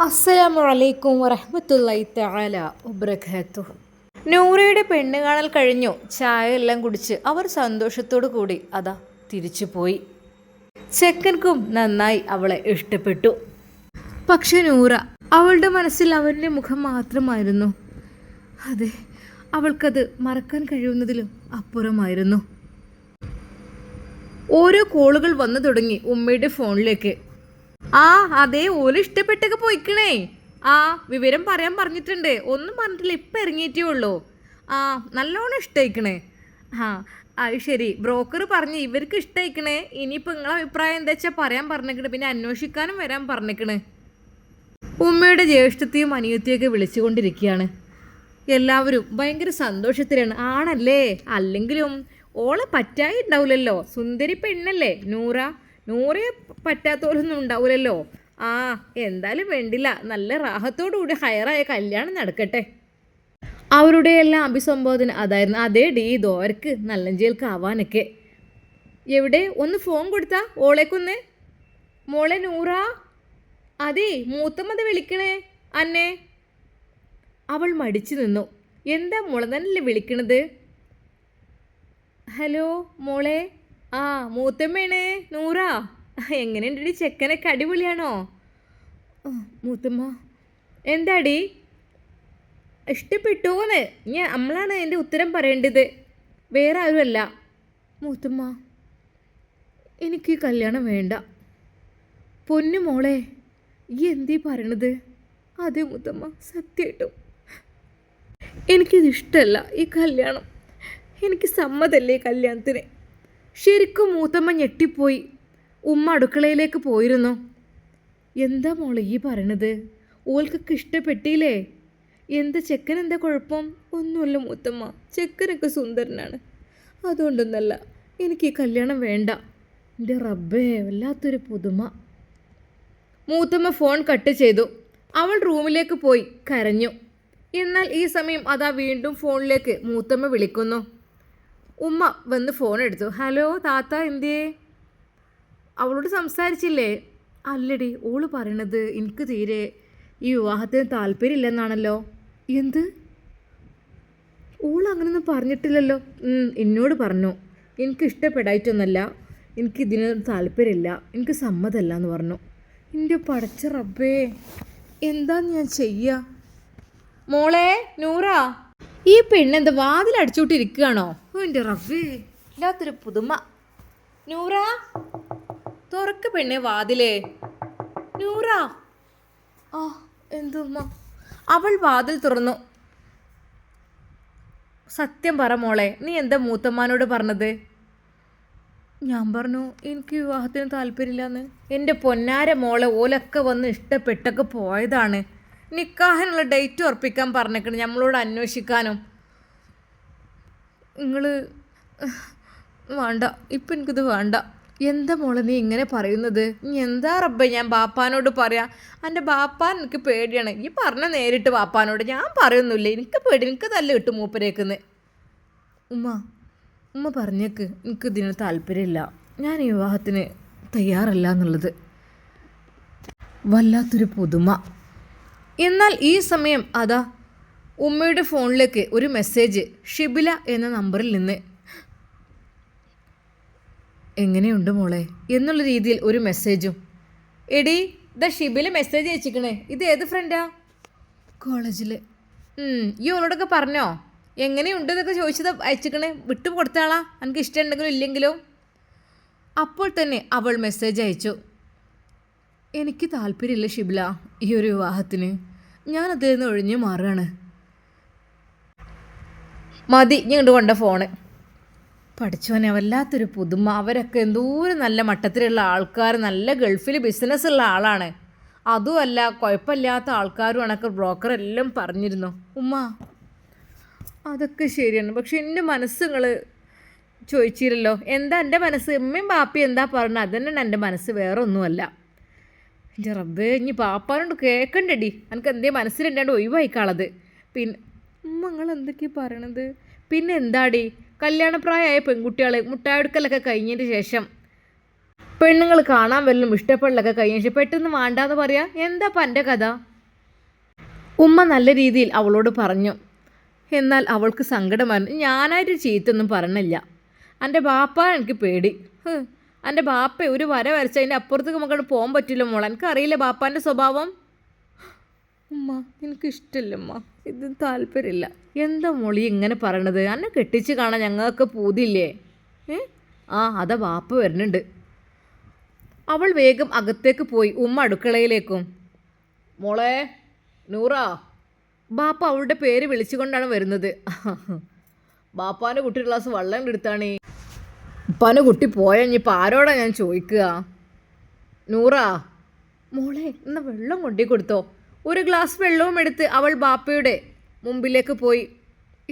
അസ്സലാമു അലൈക്കും വറഹ്മത്തുള്ളാഹി തആല വബറകാതുഹു. നൂറയുടെ പെണ്ണ് കാണൽ കഴിഞ്ഞു. ചായ എല്ലാം കുടിച്ച് അവർ സന്തോഷത്തോടു കൂടി അതാ തിരിച്ചു പോയി. ചെക്കൻക്കും നന്നായി അവളെ ഇഷ്ടപ്പെട്ടു. പക്ഷെ നൂറ, അവളുടെ മനസ്സിൽ അവൻ്റെ മുഖം മാത്രമായിരുന്നു. അതെ, അവൾക്കത് മറക്കാൻ കഴിയുന്നതിലും അപ്പുറമായിരുന്നു. ഓരോ കോളുകൾ വന്നു തുടങ്ങി ഉമ്മയുടെ ഫോണിലേക്ക്. അതേ, ഓല് ഇഷ്ടപ്പെട്ടൊക്കെ പോയിക്കണേ. വിവരം പറയാൻ പറഞ്ഞിട്ടുണ്ട്. ഒന്നും പറഞ്ഞിട്ടില്ല, ഇപ്പം ഇറങ്ങിയിട്ടേ ഉള്ളൂ. നല്ലോണം ഇഷ്ടമായിക്കണേ. അത് ശരി, ബ്രോക്കർ പറഞ്ഞ് ഇവർക്ക് ഇഷ്ടമായിക്കണേ. ഇനിയിപ്പോൾ നിങ്ങളെ അഭിപ്രായം എന്താ വെച്ചാൽ പറയാൻ പറഞ്ഞേക്കണേ, പിന്നെ അന്വേഷിക്കാനും വരാൻ പറഞ്ഞേക്കണേ. ഉമ്മയുടെ ജ്യേഷ്ഠത്തെയും അനിയത്തിയൊക്കെ വിളിച്ചുകൊണ്ടിരിക്കുകയാണ്. എല്ലാവരും ഭയങ്കര സന്തോഷത്തിലാണ്. ആണല്ലേ, അല്ലെങ്കിലും ഓളെ പറ്റായി ഉണ്ടാവില്ലല്ലോ. സുന്ദരി പെണ്ണല്ലേ നൂറയെ പറ്റാത്തവരൊന്നും ഉണ്ടാവില്ലല്ലോ. എന്തായാലും വേണ്ടില്ല, നല്ല റാഹത്തോടുകൂടി ഹയറായ കല്യാണം നടക്കട്ടെ. അവരുടെ എല്ലാം അഭിസംബോധന അതായിരുന്നു. അതേ ഡീ ദോരക്ക് നല്ലഞ്ചേൽക്ക് ആവാനൊക്കെ. എവിടെ ഒന്ന് ഫോൺ കൊടുത്താ ഓളേക്കൊന്ന്. മോളെ നൂറ, അതേ മൂത്തമ്മത് വിളിക്കണേ അന്നെ. അവൾ മടിച്ചു നിന്നു. എന്താ മോളെ തന്നെയല്ലേ വിളിക്കണത്? ഹലോ മോളെ. മൂത്തമ്മേണേ നൂറ. എങ്ങനെയുണ്ടടി ചെക്കനൊക്കെ അടിപൊളിയാണോ? മൂത്തമ്മ. എന്താടി ഇഷ്ടപ്പെട്ടോന്ന് നമ്മളാണ് എൻ്റെ ഉത്തരം പറയേണ്ടത്, വേറെ ആരുമല്ല. മൂത്തമ്മ, എനിക്ക് കല്യാണം വേണ്ട. പൊന്നു മോളെ, ഈ എന്തീ പറയണത്? അതെ മൂത്തമ്മ, സത്യമായിട്ടും എനിക്കിത് ഇഷ്ടമല്ല ഈ കല്യാണം. എനിക്ക് സമ്മതല്ലേ കല്യാണത്തിന്. ശരിക്കും മൂത്തമ്മ ഞെട്ടിപ്പോയി. ഉമ്മ അടുക്കളയിലേക്ക് പോയിരുന്നു. എന്താ മോളെ ഈ പറയണത്? ഓൾക്കൊക്കെ ഇഷ്ടപ്പെട്ടില്ലേ? എന്താ ചെക്കൻ, എന്താ കുഴപ്പം? ഒന്നുമില്ല മൂത്തമ്മ, ചെക്കനൊക്കെ സുന്ദരനാണ്, അതുകൊണ്ടൊന്നല്ല. എനിക്ക് ഈ കല്യാണം വേണ്ട. എൻ്റെ റബ്ബേ, വല്ലാത്തൊരു പുതുമ. മൂത്തമ്മ ഫോൺ കട്ട് ചെയ്തു. അവൾ റൂമിലേക്ക് പോയി കരഞ്ഞു. എന്നാൽ ഈ സമയം അതാ വീണ്ടും ഫോണിലേക്ക് മൂത്തമ്മ വിളിക്കുന്നു. ഉമ്മ വന്ന് ഫോൺ എടുത്തു. ഹലോ താത്ത, എന്തിയേ? അവളോട് സംസാരിച്ചില്ലേ? അല്ലടി, ഓള് പറയണത് എനിക്ക് തീരെ ഈ വിവാഹത്തിന് താല്പര്യമില്ലെന്നാണല്ലോ. എന്ത്? ഓൾ അങ്ങനെയൊന്നും പറഞ്ഞിട്ടില്ലല്ലോ. എന്നോട് പറഞ്ഞു. എനിക്ക് ഇഷ്ടപ്പെടായിട്ടൊന്നല്ല, എനിക്കിതിന് താല്പര്യമില്ല, എനിക്ക് സമ്മതമല്ല എന്ന് പറഞ്ഞു. എൻ്റെ പടച്ച റബ്ബേ, എന്താന്ന് ഞാൻ ചെയ്യുക? മോളെ നൂറ, ഈ പെണ്ണെന്താ വാതിൽ അടിച്ചുകൊണ്ടിരിക്കുകയാണോ? എൻ്റെ റബ്ബേ, ഇല്ലാത്തൊരു പുതുമ. നൂറ, തുറക്ക് പെണ്ണെ വാതിലേ. നൂറ. എന്തുമ്മ? അവൾ വാതിൽ തുറന്നു. സത്യം പറ മോളെ, നീ എന്താ മൂത്തമ്മാനോട് പറഞ്ഞത്? ഞാൻ പറഞ്ഞു എനിക്ക് വിവാഹത്തിന് താല്പര്യമില്ലാന്ന്. എൻ്റെ പൊന്നാര മോളെ, ഓലൊക്കെ വന്ന് ഇഷ്ടപ്പെട്ടൊക്കെ പോയതാണ്. നിക്കാഹിനുള്ള ഡേറ്റ് ഉറപ്പിക്കാൻ പറഞ്ഞേക്കണം, നമ്മളോട് അന്വേഷിക്കാനും. നിങ്ങൾ വേണ്ട, ഇപ്പം എനിക്കിത് വേണ്ട. എന്താ മോളെ നീ ഇങ്ങനെ പറയുന്നത്? നീ എന്താ റബ്ബേ ഞാൻ ബാപ്പാനോട് പറയാം? എൻ്റെ ബാപ്പാൻ എനിക്ക് പേടിയാണ്. ഈ പറഞ്ഞ നേരിട്ട് ബാപ്പാനോട്. ഞാൻ പറയൊന്നുമില്ല, എനിക്ക് പേടി, എനിക്ക് തല്ല കിട്ടും മൂപ്പരേക്കുന്ന്. ഉമ്മ പറഞ്ഞേക്ക്, എനിക്കിതിന് താല്പര്യമില്ല, ഞാൻ ഈ വിവാഹത്തിന് തയ്യാറല്ല എന്നുള്ളത്. വല്ലാത്തൊരു പുതുമ. എന്നാൽ ഈ സമയം അതാ ഉമ്മയുടെ ഫോണിലേക്ക് ഒരു മെസ്സേജ്, ഷിബില എന്ന നമ്പറിൽ നിന്ന്. എങ്ങനെയുണ്ട് മോളെ എന്നുള്ള രീതിയിൽ ഒരു മെസ്സേജും. എടി, ഇതാ ഷിബില മെസ്സേജ് അയച്ചിക്കണേ. ഇത് ഏത് ഫ്രണ്ടാ? കോളേജിൽ. ഈ ഓളോടൊക്കെ പറഞ്ഞോ എങ്ങനെയുണ്ട് എന്നൊക്കെ ചോദിച്ചത് അയച്ചിക്കണേ? വിട്ടു കൊടുത്താളാ, എനിക്ക് ഇഷ്ടമുണ്ടെങ്കിലും ഇല്ലെങ്കിലും. അപ്പോൾ തന്നെ അവൾ മെസ്സേജ് അയച്ചു. എനിക്ക് താല്പര്യമില്ല ഷിബില ഈ ഒരു വിവാഹത്തിന്, ഞാനതിൽ നിന്ന് ഒഴിഞ്ഞു മാറുകയാണ്. മതി, ഇങ്ങോട്ട് കൊണ്ട ഫോണ്. പഠിച്ചവനെ, വല്ലാത്തൊരു പുതുമ. അവരൊക്കെ എന്തോരം നല്ല മട്ടത്തിലുള്ള ആൾക്കാർ, നല്ല ഗൾഫിൽ ബിസിനസ്സുള്ള ആളാണ്. അതുമല്ല, കുഴപ്പമില്ലാത്ത ആൾക്കാരും അണക്ക് ബ്രോക്കർ എല്ലാം പറഞ്ഞിരുന്നു. ഉമ്മ, അതൊക്കെ ശരിയാണ്, പക്ഷെ എൻ്റെ മനസ്സ് നിങ്ങൾ ചോദിച്ചില്ലല്ലോ. എന്താ എൻ്റെ മനസ്സ്? ഉമ്മയും ബാപ്പയും എന്താ പറഞ്ഞത് അതന്നെയാണ് എൻ്റെ മനസ്സ്, വേറെ ഒന്നുമല്ല. എൻ്റെ റബ്ബേ, ഇനി പാപ്പാനോട് കേൾക്കണ്ടടി, എനിക്ക് എന്തേ മനസ്സിലുണ്ടാണ്ട് ഒഴിവായിക്കാളത്. പിന്നെ നിങ്ങൾ എന്തൊക്കെയാണ് പറയണത്? പിന്നെ എന്താടി, കല്യാണപ്രായമായ പെൺകുട്ടികൾ മുട്ടായെടുക്കലൊക്കെ കഴിഞ്ഞതിന് ശേഷം പെണ്ണുങ്ങൾ കാണാൻ വല്ലതും ഇഷ്ടപ്പെടലൊക്കെ കഴിഞ്ഞ ശേഷം പെട്ടെന്ന് വേണ്ടാന്ന് പറയാ? എന്താ അപ്പം എൻ്റെ കഥ? ഉമ്മ നല്ല രീതിയിൽ അവളോട് പറഞ്ഞു. എന്നാൽ അവൾക്ക് സങ്കടമായിരുന്നു. ഞാനായിട്ട് ചീത്തൊന്നും പറഞ്ഞില്ല. എൻ്റെ ബാപ്പ എനിക്ക് പേടി. എൻ്റെ ബാപ്പ ഒരു വര വരച്ചതിൻ്റെ അപ്പുറത്തേക്ക് നമുക്കവിടെ പോകാൻ പറ്റില്ല മോളെ. എനിക്കറിയില്ല ബാപ്പാൻ്റെ സ്വഭാവം. ഉമ്മ എനിക്കിഷ്ടമില്ലമ്മ, ഇത് താല്പര്യമില്ല. എന്താ മോളി ഇങ്ങനെ പറയണത്? എന്നെ കെട്ടിച്ച് കാണാൻ ഞങ്ങൾക്ക് പൂതിയില്ലേ? അതാ ബാപ്പ വരുന്നുണ്ട്. അവൾ വേഗം അകത്തേക്ക് പോയി. ഉമ്മ അടുക്കളയിലേക്കും. മോളെ നൂറ. ബാപ്പ അവളുടെ പേര് വിളിച്ചുകൊണ്ടാണ് വരുന്നത്. ബാപ്പാൻ്റെ കുട്ടി ഗ്ലാസ് വെള്ളം എടുത്താണ്. ഉപ്പാൻ്റെ കുട്ടി പോയാൽ ഇനിയിപ്പോൾ ആരോടാ ഞാൻ ചോദിക്കുക? നൂറ മോളെ ഇന്ന് വെള്ളം കൊണ്ടേ കൊടുത്തോ. ഒരു ഗ്ലാസ് വെള്ളവും എടുത്ത് അവൾ ബാപ്പയുടെ മുമ്പിലേക്ക് പോയി.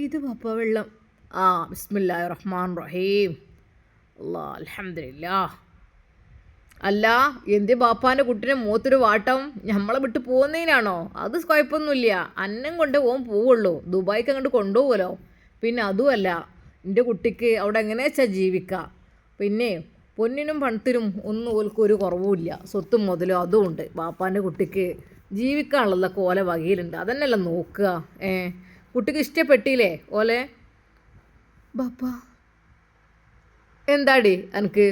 ഇത് ബാപ്പ വെള്ളം. ബിസ്മില്ലാഹിർ റഹ്മാനിർ റഹീം. അല്ലാഹ് അൽഹംദുലില്ലാഹ്. അല്ല, എന്ത് ബാപ്പാൻ്റെ കുട്ടീനെ മൂത്തൊരു വാട്ടം നമ്മളെ വിട്ട് പോകുന്നതിനാണോ? അത് കുഴപ്പമൊന്നുമില്ല. അന്നം കൊണ്ട് ഓൻ പോവുള്ളൂ. ദുബായിക്ക് അങ്ങോട്ട് കൊണ്ടുപോകുമല്ലോ. പിന്നെ അതുമല്ല, എൻ്റെ കുട്ടിക്ക് അവിടെ എങ്ങനെ വെച്ചാൽ ജീവിക്കാം. പിന്നെ പൊന്നിനും പണത്തിനും ഒന്നും ഓൽക്കൊരു കുറവുമില്ല. സ്വത്തും മുതലും അതും ഉണ്ട്. ബാപ്പാൻ്റെ കുട്ടിക്ക് ജീവിക്കാനുള്ള കോല വകയിലുണ്ട്. അതന്നെയല്ല നോക്കുക. കുട്ടിക്ക് ഇഷ്ടപ്പെട്ടില്ലേ ഓലെ? ബാപ്പ എന്താടി എനിക്ക്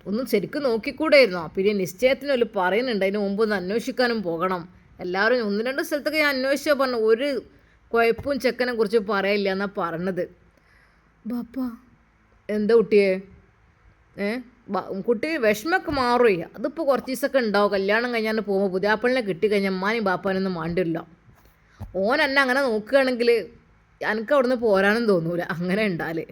ഒന്നും ശരിക്കും നോക്കിക്കൂടായിരുന്നോ? പിന്നെ നിശ്ചയത്തിനൊരു പറയുന്നുണ്ട്, അതിന് മുമ്പ് ഒന്ന് അന്വേഷിക്കാനും പോകണം. എല്ലാവരും 1-2 സ്ഥലത്തൊക്കെ ഞാൻ അന്വേഷിച്ചാൽ പറഞ്ഞു. ഒരു കുഴപ്പവും ചെക്കനെ കുറിച്ച് പറയില്ല എന്നാണ് പറഞ്ഞത്. ബാപ്പ എന്താ കുട്ടിയെ? കുട്ടി വിഷമമൊക്കെ മാറുമേ. അതിപ്പോൾ കുറച്ച് ദിവസമൊക്കെ ഉണ്ടാവും. കല്യാണം കഴിഞ്ഞാൽ പോകുമ്പോൾ പുതിയാപ്പിളിനെ കിട്ടിക്കഴിഞ്ഞാൽ അമ്മാനും ബാപ്പാനൊന്നും മാണ്ടില്ല. ഓൻ എന്നെ അങ്ങനെ നോക്കുകയാണെങ്കിൽ എനിക്ക് അവിടുന്ന് പോരാനും തോന്നൂല. അങ്ങനെ ഉണ്ടാല്.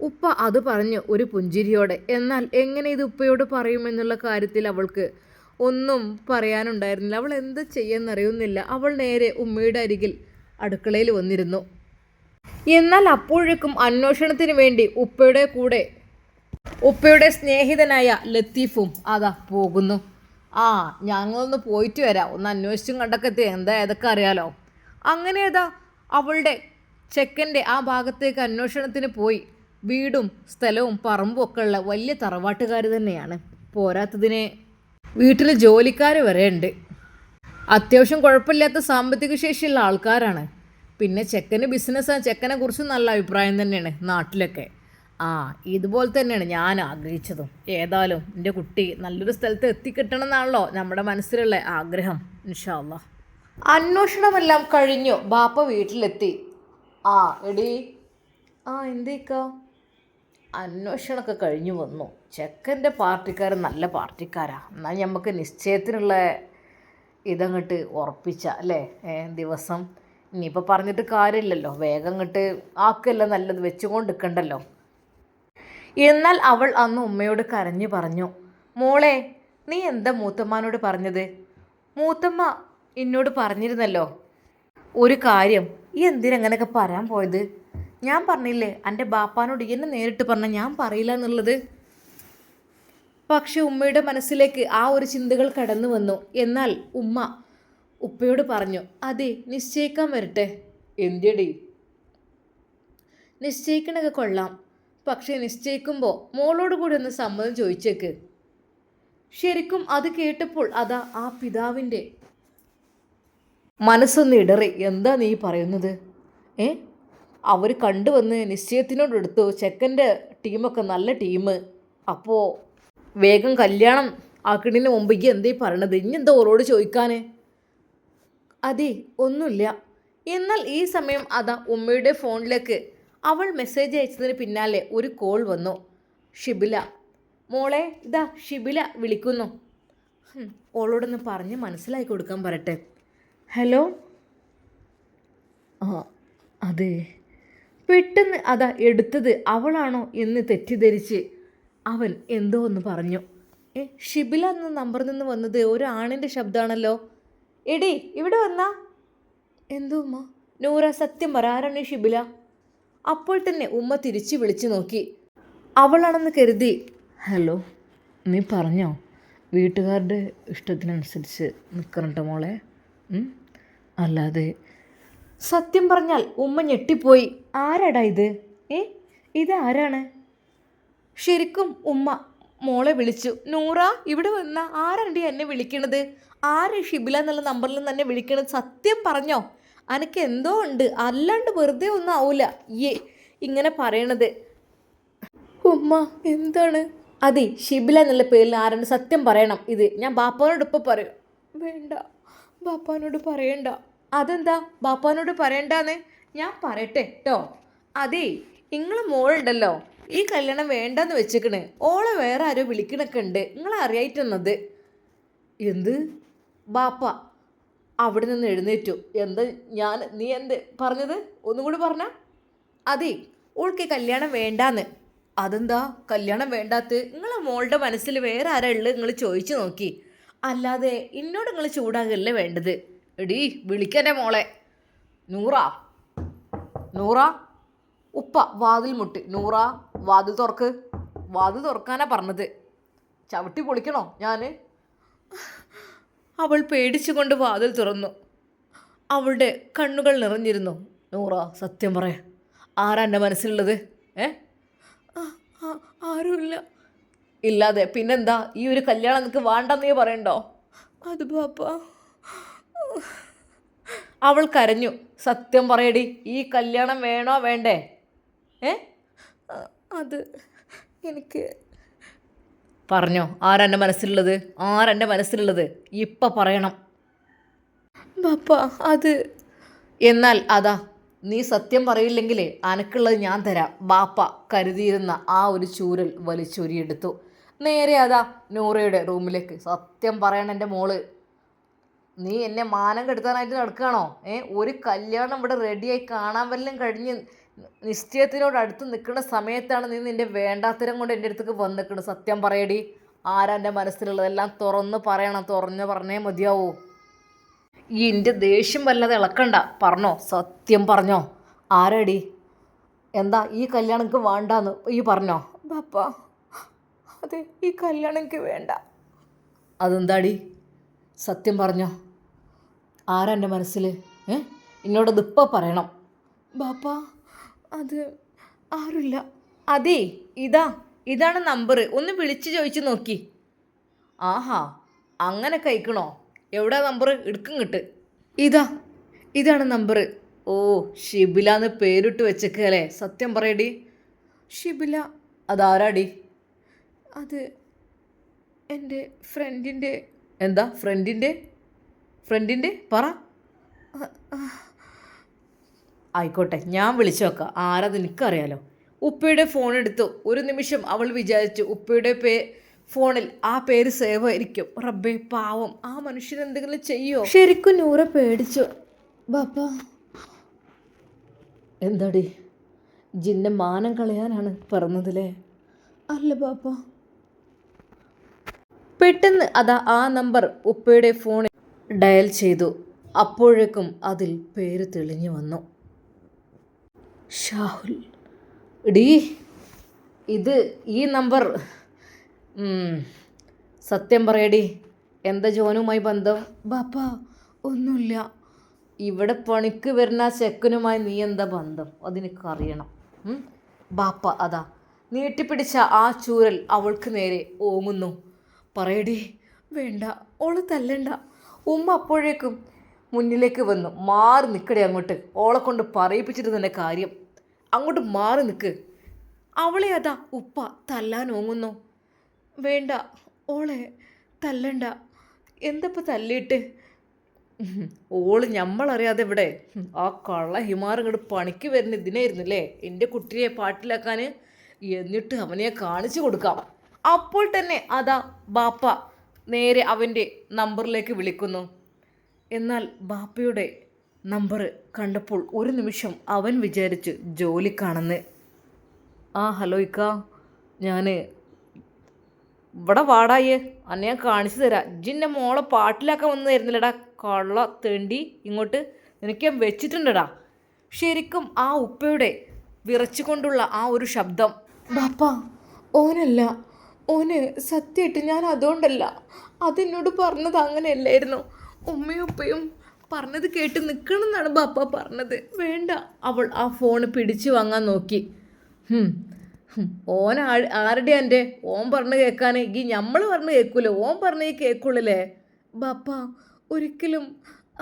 ഉപ്പ അത് പറഞ്ഞു ഒരു പുഞ്ചിരിയോടെ. എന്നാൽ എങ്ങനെ ഇത് ഉപ്പയോട് പറയുമെന്നുള്ള കാര്യത്തിൽ അവൾക്ക് ഒന്നും പറയാനുണ്ടായിരുന്നില്ല. അവൾ എന്ത് ചെയ്യുമെന്നറിയുന്നില്ല. അവൾ നേരെ ഉമ്മയുടെ അരികിൽ അടുക്കളയിൽ വന്നിരുന്നു. എന്നാൽ അപ്പോഴേക്കും അന്വേഷണത്തിന് വേണ്ടി ഉപ്പയുടെ സ്നേഹിതനായ ലത്തീഫും അതാ പോകുന്നു. ഞങ്ങളൊന്ന് പോയിട്ട് വരാം, ഒന്ന് അന്വേഷിച്ചും കണ്ടൊക്കെ എന്താ ഏതൊക്കെ അറിയാലോ. അങ്ങനെ അവളുടെ ചെക്കൻ്റെ ആ ഭാഗത്തേക്ക് അന്വേഷണത്തിന് പോയി. വീടും സ്ഥലവും പറമ്പും ഒക്കെ ഉള്ള വലിയ തറവാട്ടുകാർ തന്നെയാണ്. പോരാത്തതിനെ വീട്ടിൽ ജോലിക്കാർ വരെ ഉണ്ട്. അത്യാവശ്യം കുഴപ്പമില്ലാത്ത സാമ്പത്തിക ശേഷിയുള്ള ആൾക്കാരാണ്. പിന്നെ ചെക്കന് ബിസിനസ്സാണ്. ചെക്കനെ കുറിച്ച് നല്ല അഭിപ്രായം തന്നെയാണ് നാട്ടിലൊക്കെ. ഇതുപോലെ തന്നെയാണ് ഞാൻ ആഗ്രഹിച്ചതും. ഏതായാലും എൻ്റെ കുട്ടി നല്ലൊരു സ്ഥലത്ത് എത്തിക്കിട്ടണം എന്നാണല്ലോ നമ്മുടെ മനസ്സിലുള്ള ആഗ്രഹം. ഇൻഷാ അല്ലാഹ്. അന്വേഷണമെല്ലാം കഴിഞ്ഞു. ബാപ്പ വീട്ടിലെത്തി. എടീ. എന്തേക്കാ? അന്വേഷണമൊക്കെ കഴിഞ്ഞു വന്നു. ചെക്കൻ്റെ പാർട്ടിക്കാർ നല്ല പാർട്ടിക്കാരാ. എന്നാൽ നമുക്ക് നിശ്ചയത്തിനുള്ള ഇതങ്ങോട്ട് ഉറപ്പിച്ച അല്ലേ? ദിവസം ഇനിയിപ്പോൾ പറഞ്ഞിട്ട് കാര്യമില്ലല്ലോ. വേഗം അങ്ങോട്ട് ആക്കല്ല നല്ലത്, വെച്ചുകൊണ്ട് നിൽക്കണ്ടല്ലോ. എന്നാൽ അവൾ അന്ന് ഉമ്മയോട് കരഞ്ഞു പറഞ്ഞു. മോളെ നീ എന്താ മൂത്തമ്മാനോട് പറഞ്ഞത്? മൂത്തമ്മ എന്നോട് പറഞ്ഞിരുന്നല്ലോ ഒരു കാര്യം. ഈ എന്തിനങ്ങനെയൊക്കെ പറയാൻ പോയത്? ഞാൻ പറഞ്ഞില്ലേ എൻ്റെ ബാപ്പാനോട് എന്നെ നേരിട്ട് പറഞ്ഞ ഞാൻ പറയില്ല എന്നുള്ളത്. പക്ഷെ ഉമ്മയുടെ മനസ്സിലേക്ക് ആ ഒരു ചിന്തകൾ കടന്നു വന്നു. എന്നാൽ ഉമ്മ ഉപ്പയോട് പറഞ്ഞു, അതെ നിശ്ചയിക്കാൻ വരട്ടെ. എന്തിയടി? നിശ്ചയിക്കണൊക്കെ കൊള്ളാം, പക്ഷേ നിശ്ചയിക്കുമ്പോൾ മോളോട് കൂടി ഒന്ന് സമ്മതം ചോദിച്ചേക്ക്. ശരിക്കും അത് കേട്ടപ്പോൾ ആ പിതാവിൻ്റെ മനസ്സൊന്ന് ഇടറി. എന്താ നീ പറയുന്നത്? അവർ കണ്ടുവന്ന് നിശ്ചയത്തിനോടെടുത്തു. ചെക്കൻ്റെ ടീമൊക്കെ നല്ല ടീം. അപ്പോൾ വേഗം കല്യാണം ആക്കണതിന് മുമ്പ് എന്തേ പറയണത്? ഇനിയെന്താ ഓളോട് ചോദിക്കാൻ? അതെ ഒന്നുമില്ല. എന്നാൽ ഈ സമയം ഉമ്മയുടെ ഫോണിലേക്ക് അവൾ മെസ്സേജ് അയച്ചതിന് പിന്നാലെ ഒരു കോൾ വന്നു. ഷിബില. മോളെ ഷിബില വിളിക്കുന്നു. ഓളോടൊന്ന് പറഞ്ഞ് മനസ്സിലാക്കി കൊടുക്കാൻ പറട്ടെ. ഹലോ. അതെ. പെട്ടെന്ന് എടുത്തത് അവളാണോ എന്ന് തെറ്റിദ്ധരിച്ച് അവൻ എന്തോ ഒന്ന് പറഞ്ഞു. ഷിബില എന്ന നമ്പറിൽ നിന്ന് വന്നത് ഒരു ആണിൻ്റെ ശബ്ദമാണല്ലോ. എടി ഇവിടെ വന്നാ. എന്തോ ഉമ്മ? നൂറ സത്യം പറ, ആരാണ് ഷിബില? അപ്പോൾ തന്നെ ഉമ്മ തിരിച്ചു വിളിച്ചു നോക്കി. അവളാണെന്ന് കരുതി. ഹലോ, നീ പറഞ്ഞോ? വീട്ടുകാരുടെ ഇഷ്ടത്തിനനുസരിച്ച് നിൽക്കണട്ടോ മോളെ. അല്ലാതെ. സത്യം പറഞ്ഞാൽ ഉമ്മ ഞെട്ടിപ്പോയി. ആരാടാ ഇത്? ഇതാരാണ്? ശരിക്കും ഉമ്മ മോളെ വിളിച്ചു. നൂറ ഇവിടെ വന്ന ആരാണ്ടി എന്നെ വിളിക്കണത്? ആര് ഷിബില എന്നുള്ള നമ്പറിൽ നിന്ന് തന്നെ വിളിക്കണത്? സത്യം പറഞ്ഞോ, അനക്ക് എന്തോ ഉണ്ട്, അല്ലാണ്ട് വെറുതെ ഒന്നും ആവൂല ഇങ്ങനെ പറയണത്. ഉമ്മ എന്താണ്? അതെ, ഷിബില എന്നുള്ള പേരിൽ ആരാണ്? സത്യം പറയണം. ഇത് ഞാൻ ബാപ്പാനോട് ഇപ്പം പറയും. വേണ്ട, ബാപ്പാനോട് പറയണ്ട. അതെന്താ ബാപ്പാനോട് പറയണ്ടാന്ന്? ഞാൻ പറയട്ടെ കേട്ടോ. അതേ, നിങ്ങൾ മോളുണ്ടല്ലോ, ഈ കല്യാണം വേണ്ടെന്ന് വെച്ചേക്കണ്. ഓളെ വേറെ ആരോ വിളിക്കണൊക്കെ ഉണ്ട്, നിങ്ങൾ അറിയായിട്ടുന്നത്. എന്ത്? ബാപ്പ അവിടെ നിന്ന് എഴുന്നേറ്റു. എന്താ നീ എന്ത് പറഞ്ഞത്? ഒന്നും കൂടി പറഞ്ഞ. അതെ, ഓൾക്ക് കല്യാണം വേണ്ടാന്ന്. അതെന്താ കല്യാണം വേണ്ടാത്ത? നിങ്ങളെ മോളുടെ മനസ്സിൽ വേറെ ആരാ ഉള്ളത് നിങ്ങൾ ചോദിച്ചു നോക്കി. അല്ലാതെ എന്നോട് നിങ്ങൾ ചൂടാകല്ലേ വേണ്ടത്. എടീ വിളിക്കന്നെ മോളെ. നൂറാ, നൂറാ. ഉപ്പ വാതിൽ മുട്ടി. നൂറാ, വാതിൽ തുറക്ക്. വാതിൽ തുറക്കാനാ പറഞ്ഞത്. ചവിട്ടി പൊളിക്കണോ ഞാൻ? അവൾ പേടിച്ചുകൊണ്ട് വാതിൽ തുറന്നു. അവളുടെ കണ്ണുകൾ നിറഞ്ഞിരുന്നു. നൂറ, സത്യം പറ, ആരാ എൻ്റെ മനസ്സിലുള്ളത്? ആരുമില്ല. ഇല്ലാതെ പിന്നെന്താ ഈ ഒരു കല്യാണം നിനക്ക് വേണ്ടെന്നേ പറയണ്ടോ? അത് ബാപ്പ. അവൾ കരഞ്ഞു. സത്യം പറയടി, ഈ കല്യാണം വേണോ വേണ്ടേ? അത് എനിക്ക്. പറഞ്ഞോ, ആരെൻ്റെ മനസ്സിലുള്ളത്? ആരെൻ്റെ മനസ്സിലുള്ളത്? ഇപ്പം പറയണം ബാപ്പ. അത്. എന്നാൽ അതാ, നീ സത്യം പറയില്ലെങ്കിൽ അനക്കുള്ളത് ഞാൻ തരാം. ബാപ്പ കരുതിയിരുന്ന ആ ഒരു ചൂരൽ വലിച്ചൊരിയെടുത്തു. നേരെ അതാ നൂറയുടെ റൂമിലേക്ക്. സത്യം പറയണം എൻ്റെ മോള്, നീ എന്നെ മാനം കെടുത്താനായിട്ട് നടക്കുകയാണോ? ഒരു കല്യാണം ഇവിടെ റെഡിയായി കാണാൻ വല്ലതും കഴിഞ്ഞ് നിശ്ചയത്തിനോട് അടുത്ത് നിൽക്കുന്ന സമയത്താണ് നീ നിൻ്റെ വേണ്ടാത്തരം കൊണ്ട് എൻ്റെ അടുത്തേക്ക് വന്ന് നിൽക്കുന്നത്. സത്യം പറയടി, ആരാ എൻ്റെ മനസ്സിലുള്ളതെല്ലാം തുറന്ന് പറയണം. തുറന്ന് പറഞ്ഞേ മതിയാവൂ. ഈ എൻ്റെ ദേഷ്യം വല്ലാതെ ഇളക്കണ്ട. പറഞ്ഞോ, സത്യം പറഞ്ഞോ, ആരാടി? എന്താ ഈ കല്യാണം എനിക്ക് വേണ്ടാന്ന് ഈ പറഞ്ഞോ? ബാപ്പ, അതെ, ഈ കല്യാണം എനിക്ക് വേണ്ട. അതെന്താടി? സത്യം പറഞ്ഞോ, ആരാ എൻ്റെ മനസ്സിൽ? എന്നോടത് ഇപ്പം പറയണം. ബാപ്പ, അത് ആരുമില്ല. അതെ, ഇതാണ് നമ്പർ. ഒന്ന് വിളിച്ച് ചോദിച്ചു നോക്കി. ആഹാ, അങ്ങനെ കഴിക്കണോ? എവിടെ നമ്പർ? എടുക്കും കിട്ട്. ഇതാണ് നമ്പർ. ഓ, ഷിബിലാന്ന് പേരിട്ട് വെച്ചേക്കല്ലേ? സത്യം പറയടി. ഷിബില. അതാരാടി? അത് എൻ്റെ ഫ്രണ്ടിൻ്റെ. എന്താ ഫ്രണ്ടിൻ്റെ പറ. ആയിക്കോട്ടെ, ഞാൻ വിളിച്ചു നോക്കാം. ആരത് എനിക്കറിയാലോ. ഉപ്പയുടെ ഫോൺ എടുത്തു. ഒരു നിമിഷം അവൾ വിചാരിച്ചു, ഉപ്പയുടെ ഫോണിൽ ആ പേര് സേവ് ആയിരിക്കും. റബ്ബേ, പാവം, ആ മനുഷ്യൻ എന്തെങ്കിലും ചെയ്യോ? ശരിക്കും നൂറെ പേടിച്ചു. ബാപ്പ. എന്താടി, ജിന്നെ മാനം കളയാനാണ് പറഞ്ഞതില്ലേ? അല്ല ബാപ്പ. പെട്ടെന്ന് അതാ ആ നമ്പർ ഉപ്പയുടെ ഫോണിൽ ഡയൽ ചെയ്തു. അപ്പോഴേക്കും അതിൽ പേര് തെളിഞ്ഞു വന്നു. ഷാഹുൽ. ഡീ, ഈ നമ്പർ. സത്യം പറയടി, എന്താ ജോനുമായി ബന്ധം? ബാപ്പ, ഒന്നുമില്ല. ഇവിടെ പണിക്ക് വരുന്ന ചെക്കനുമായി നീ എന്താ ബന്ധം? അതെനിക്കറിയണം. ബാപ്പ അതാ നീട്ടിപ്പിടിച്ച ആ ചൂരൽ അവൾക്ക് നേരെ ഓങ്ങുന്നു. പറയടി. വേണ്ട, ഓളെ തല്ലണ്ട. ഉമ്മ അപ്പോഴേക്കും മുന്നിലേക്ക് വന്നു. മാറി നിൽക്കടേ അങ്ങോട്ട്. ഓളെ കൊണ്ട് പറയിപ്പിച്ചിട്ട് തന്നെ കാര്യം. അങ്ങോട്ട് മാറി നിൽക്ക്. അവളെ അതാ ഉപ്പ തല്ലാൻ ഓങ്ങുന്നു. വേണ്ട, ഓളെ തല്ലണ്ട. എന്തപ്പോൾ തല്ലിയിട്ട്? ഓള് ഞമ്മളറിയാതെ ഇവിടെ ആ കള്ള ഹിമാർ ഇങ്ങോട്ട് പണിക്ക് വരുന്ന ഇതിനായിരുന്നില്ലേ എൻ്റെ കുട്ടിയെ പാട്ടിലാക്കാൻ. എന്നിട്ട് അവനെ കാണിച്ചു കൊടുക്കാം. അപ്പോൾ തന്നെ അതാ ബാപ്പ നേരെ അവൻ്റെ നമ്പറിലേക്ക് വിളിക്കുന്നു. എന്നാൽ ബാപ്പയുടെ നമ്പർ കണ്ടപ്പോൾ ഒരു നിമിഷം അവൻ വിചാരിച്ചു ജോലിക്കാണെന്ന്. ഹലോ ഇക്ക, ഞാൻ ഇവിടെ വാടായേ, അന്നെ ഞാൻ കാണിച്ചു തരാം. ജിൻ്റെ മോളെ പാട്ടിലാക്കാൻ വന്നതായിരുന്നില്ലടാ കള്ള തെണ്ടി. ഇങ്ങോട്ട് നിനക്ക് ഞാൻ വെച്ചിട്ടുണ്ടടാ. ശരിക്കും ആ ഉപ്പയുടെ വിറച്ചുകൊണ്ടുള്ള ആ ഒരു ശബ്ദം. ബാപ്പ, ഓനല്ല, ഓന് സത്യമായിട്ട് ഞാൻ അതുകൊണ്ടല്ല. അതെന്നോട് പറഞ്ഞത് അങ്ങനെയല്ലായിരുന്നു. ഉമ്മയും ഉപ്പയും പറഞ്ഞത് കേട്ട് നിൽക്കണമെന്നാണ് ബാപ്പ പറഞ്ഞത്. വേണ്ട. അവൾ ആ ഫോൺ പിടിച്ചു വാങ്ങാൻ നോക്കി. ഓൻ ആരുടെ എൻ്റെ ഓൻ പറഞ്ഞ് കേൾക്കാൻ ഈ നമ്മൾ പറഞ്ഞ് കേൾക്കൂലേ, ഓൻ പറഞ്ഞ് കേൾക്കുള്ളല്ലേ ബാപ്പ. ഒരിക്കലും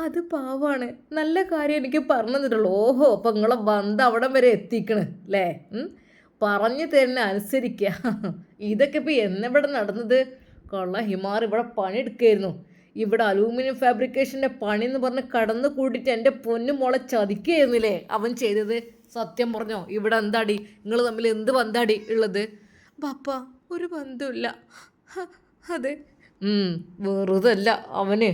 അത് പാവാണ്, നല്ല കാര്യം എനിക്ക് പറഞ്ഞു തന്നിട്ടുള്ളൂ. ഓഹോ, അപ്പം നിങ്ങളെ ബന്ധം അവിടം വരെ എത്തിക്കണ് അല്ലേ? പറഞ്ഞു തരുന്ന അനുസരിക്കുക. ഇതൊക്കെ ഇപ്പം എന്നിവിടെ നടന്നത്? കൊള്ള ഹിമാർ ഇവിടെ പണിയെടുക്കായിരുന്നു. ഇവിടെ അലൂമിനിയം ഫാബ്രിക്കേഷൻ്റെ പണി എന്ന് പറഞ്ഞ് കടന്നു കൂടിയിട്ട് എൻ്റെ പൊന്നു മോളെ ചതിക്കുകയായിരുന്നില്ലേ അവൻ ചെയ്തത്? സത്യം പറഞ്ഞോ, ഇവിടെ എന്താടി നിങ്ങൾ തമ്മിൽ എന്ത് ബന്ധാടി ഉള്ളത്? ബാപ്പ, ഒരു ബന്ധമില്ല. അതെ, വെറുതെ അല്ല അവന്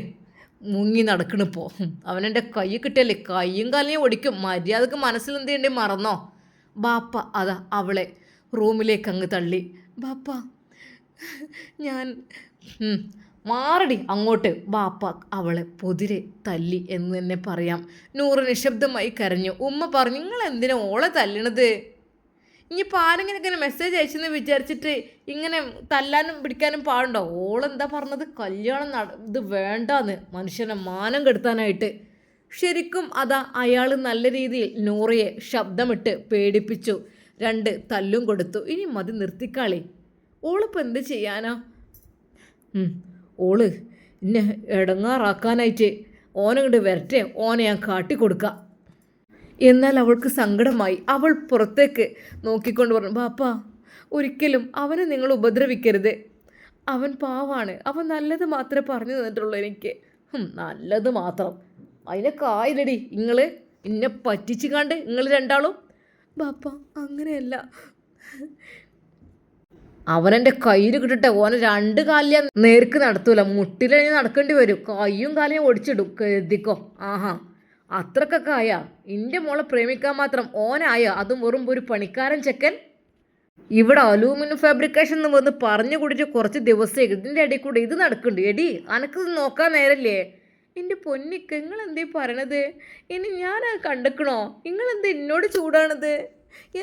മുങ്ങി നടക്കണിപ്പോൾ. അവനെൻ്റെ കൈ കിട്ടിയല്ലേ കയ്യും കാലിനെയും ഒടിക്കും. മര്യാദക്ക് മനസ്സിൽ എന്ത് ചെയ്യണ്ടേ മറന്നോ? ബാപ്പ അതാ അവളെ റൂമിലേക്ക് അങ്ങ് തള്ളി. ബാപ്പ, ഞാൻ മാറടി അങ്ങോട്ട്. ബാപ്പ അവളെ പൊതിരെ തല്ലി എന്ന് തന്നെ പറയാം. നൂറ് നിശബ്ദമായി കരഞ്ഞു. ഉമ്മ പറഞ്ഞു, നിങ്ങൾ എന്തിനാ ഓളെ തല്ലണത്? ഇനിയിപ്പോൾ ആരെങ്കിലും ഇങ്ങനെ മെസ്സേജ് അയച്ചെന്ന് വിചാരിച്ചിട്ട് ഇങ്ങനെ തല്ലാനും പിടിക്കാനും പാടുണ്ടോ? ഓളെന്താ പറഞ്ഞത്? കല്യാണം ഇത് വേണ്ടാന്ന്, മനുഷ്യനെ മാനം കെടുത്താനായിട്ട്. ശരിക്കും അതാ അയാൾ നല്ല രീതിയിൽ നൂറയെ ശബ്ദമിട്ട് പേടിപ്പിച്ചു. 2 തല്ലും കൊടുത്തു. ഇനി മതി, നിർത്തിക്കാളി. ഓളിപ്പോൾ എന്ത് ചെയ്യാനാ? ഓള് എന്നെ ഇടങ്ങാറാക്കാനായിട്ട് ഓനങ്ങോട്ട് വരട്ടെ, ഓനെ ഞാൻ കാട്ടിക്കൊടുക്കാം. എന്നാൽ അവൾക്ക് സങ്കടമായി. അവൾ പുറത്തേക്ക് നോക്കിക്കൊണ്ട് പറഞ്ഞു, ബാപ്പ, ഒരിക്കലും അവനെ നിങ്ങൾ ഉപദ്രവിക്കരുത്. അവൻ പാവാണ്, അവൻ നല്ലത് മാത്രമേ പറഞ്ഞു തന്നിട്ടുള്ളൂ എനിക്ക്. നല്ലത് മാത്രം? അതിനൊക്കെ ആയില്ലടി നിങ്ങൾ എന്നെ പറ്റിച്ചു കണ്ട് നിങ്ങൾ രണ്ടാളും. ബാപ്പ, അങ്ങനെയല്ല. അവനെൻ്റെ കയ്യിൽ കിട്ടട്ടെ, ഓനെ 2 കാലിൽ നേർക്ക് നടത്തൂല, മുട്ടിലഴിഞ്ഞ് നടക്കേണ്ടി വരും. കയ്യും കാലിയും ഒടിച്ചിടും, കരുതിക്കോ. ആഹാ, അത്രക്കൊക്കെ ആയാ? എൻ്റെ മോളെ പ്രേമിക്കാൻ മാത്രം ഓനായോ? അതും വെറും ഒരു പണിക്കാരൻ ചെക്കൻ. ഇവിടെ അലൂമിനിയം ഫാബ്രിക്കേഷൻ എന്ന് വന്ന് പറഞ്ഞു കൂടിയിട്ട് കുറച്ച് ദിവസമേ ഇതിൻ്റെ ഇടയിൽ കൂടെ ഇത് നടക്കുന്നുണ്ട്. എടി, അനക്കത് നോക്കാൻ നേരല്ലേ? എൻ്റെ പൊന്നിക്ക്, നിങ്ങൾ എന്തേ പറയണത്? ഇനി ഞാൻ കണ്ടെക്കണോ? നിങ്ങളെന്താ എന്നോട് ചൂടാണത്?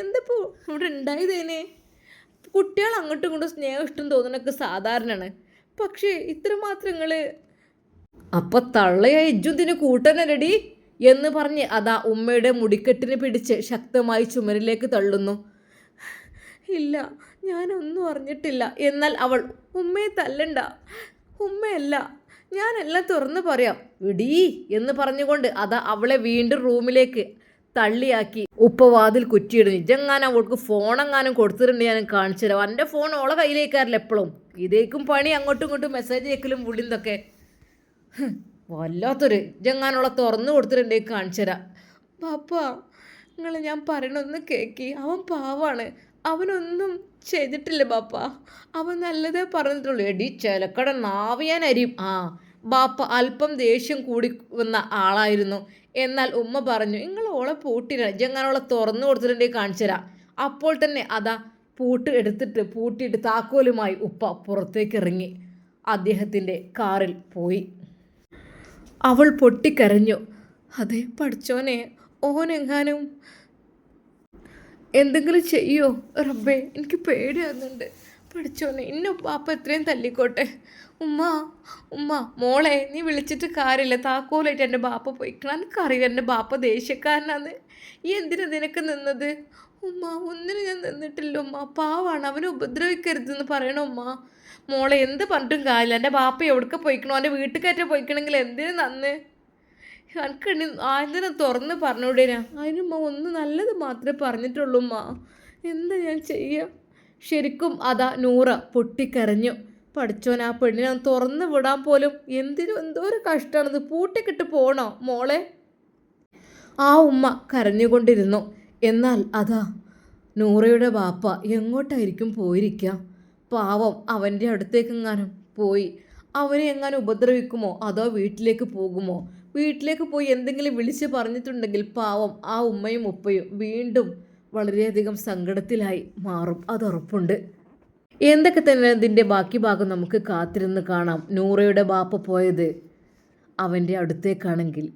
എന്തപ്പോൾ ഇവിടെ ഉണ്ടായതേനെ? കുട്ടികൾ അങ്ങോട്ടും ഇങ്ങോട്ടും സ്നേഹം ഇഷ്ടം തോന്നുന്നതൊക്കെ സാധാരണയാണ്. പക്ഷേ ഇത്രമാത്രം നിങ്ങൾ അപ്പം തള്ളയായി ഇജ്ജുന്തിന് കൂട്ടനരടി എന്ന് പറഞ്ഞ് അതാ ഉമ്മയുടെ മുടിക്കെട്ടിന് പിടിച്ച് ശക്തമായി ചുമരിലേക്ക് തള്ളുന്നു. ഇല്ല, ഞാനൊന്നും അറിഞ്ഞിട്ടില്ല. എന്നാൽ അവൾ, ഉമ്മയെ തല്ലണ്ട, ഉമ്മയല്ല, ഞാനെല്ലാം തുറന്ന് പറയാം ഇടീ എന്ന് പറഞ്ഞുകൊണ്ട് അതാ അവളെ വീണ്ടും റൂമിലേക്ക് തള്ളിയാക്കി ഉപ്പ വാതിൽ കുറ്റിയിടുന്നു. ഇജെങ്ങാനും അവൾക്ക് ഫോണെങ്ങാനും കൊടുത്തിട്ടുണ്ട്, ഞാൻ കാണിച്ചു തരാം. എൻ്റെ ഫോൺ ഓളെ കയ്യിലേക്കാറില്ല എപ്പോഴും. ഇതേക്കും പണി അങ്ങോട്ടും ഇങ്ങോട്ടും മെസ്സേജ് അയക്കലും വിളിന്തൊക്കെ. വല്ലാത്തൊരു ഇജെങ്ങാനുള്ള തുറന്നു കൊടുത്തിട്ടുണ്ടെങ്കിൽ കാണിച്ചു തരാം. പാപ്പ, നിങ്ങൾ ഞാൻ പറയണൊന്ന് കേൾക്കി. അവൻ പാവാണ്, അവനൊന്നും ചെയ്തിട്ടില്ല ബാപ്പ, അവൻ നല്ലതേ പറഞ്ഞിട്ടുള്ളൂ. എടി ചിലക്കട നാവിയാൻ അരിയും. ബാപ്പ അല്പം ദേഷ്യം കൂടി വന്ന ആളായിരുന്നു. എന്നാൽ ഉമ്മ പറഞ്ഞു, നിങ്ങൾ ഓളെ പൂട്ടില്ല, ഇജെങ്ങാനോളെ തുറന്നു കൊടുത്തിട്ടുണ്ടെങ്കിൽ കാണിച്ചു തരാം. അപ്പോൾ തന്നെ അതാ പൂട്ടിയിട്ട് താക്കോലുമായി ഉപ്പ പുറത്തേക്ക് ഇറങ്ങി അദ്ദേഹത്തിൻ്റെ കാറിൽ പോയി. അവൾ പൊട്ടിക്കരഞ്ഞു. അതെ പഠിച്ചോനെ, ഓനെങ്ങാനും എന്തെങ്കിലും ചെയ്യോ റബ്ബേ, എനിക്ക് പേടിയാകുന്നുണ്ട്. പഠിച്ചോനെ, ഇന്ന പാപ്പ എത്രയും തല്ലിക്കോട്ടെ. ഉമ്മ മോളെ, നീ വിളിച്ചിട്ട് കാര്യമില്ല, താക്കോലായിട്ട് എൻ്റെ ബാപ്പ പോയിക്കണം. എനിക്കറിയില്ല എൻ്റെ ബാപ്പ ദേഷ്യക്കാരനാന്ന്. ഈ എന്തിനാ നിനക്ക് നിന്നത്? ഒന്നിനും ഞാൻ നിന്നിട്ടില്ല ഉമ്മ, പാവാണ്, അവനെ ഉപദ്രവിക്കരുതെന്ന് പറയണം ഉമ്മ. മോളെ, എന്ത് പറഞ്ഞിട്ടും കാര്യമില്ല, എൻ്റെ ബാപ്പ എവിടേക്ക് പോയിക്കണോ, എൻ്റെ വീട്ടിൽ കയറ്റ പോയിക്കണമെങ്കിൽ എന്തിനു നന്ന്? എനിക്ക് ആദ്യം തുറന്ന് പറഞ്ഞുകൂടേനാ? അതിനുമ്മ ഒന്ന് നല്ലത് മാത്രമേ പറഞ്ഞിട്ടുള്ളൂ ഉമ്മ, എന്താ ഞാൻ ചെയ്യുക? ശരിക്കും അതാ നൂറ പൊട്ടിക്കരഞ്ഞു. പഠിച്ചോൻ, ആ പെണ്ണിനെ തുറന്ന് വിടാൻ പോലും എന്തോ ഒരു കഷ്ടമാണത്. പൂട്ടിക്കിട്ട് പോകണോ മോളെ? ആ ഉമ്മ കരഞ്ഞുകൊണ്ടിരുന്നു. എന്നാൽ അതാ നൂറയുടെ ബാപ്പ എങ്ങോട്ടായിരിക്കും പോയിരിക്കുക? പാവം, അവൻ്റെ അടുത്തേക്കെങ്ങാനും പോയി അവനെ എങ്ങാനും ഉപദ്രവിക്കുമോ, അതോ വീട്ടിലേക്ക് പോകുമോ? വീട്ടിലേക്ക് പോയി എന്തെങ്കിലും വിളിച്ച് പറഞ്ഞിട്ടുണ്ടെങ്കിൽ പാവം ആ ഉമ്മയും ഉപ്പയും വീണ്ടും വളരെയധികം സങ്കടത്തിലായി മാറും, അതുറപ്പുണ്ട്. എന്തൊക്കെ തന്നെ ഇതിൻ്റെ ബാക്കി ഭാഗം നമുക്ക് കാത്തിരുന്ന് കാണാം. നൂറയുടെ ബാപ്പ പോയത് അവൻ്റെ അടുത്തേക്കാണെങ്കിൽ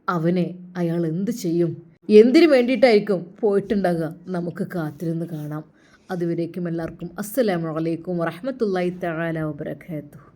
അവനെ അയാൾ എന്ത് ചെയ്യും, എന്തിനു വേണ്ടിയിട്ടായിരിക്കും പോയിട്ടുണ്ടാകുക? നമുക്ക് കാത്തിരുന്ന് കാണാം. അതുവരേക്കും എല്ലാവർക്കും അസ്സലാമു അലൈക്കും വറഹ്മത്തുള്ളാഹി തആല വബറകാതുഹു.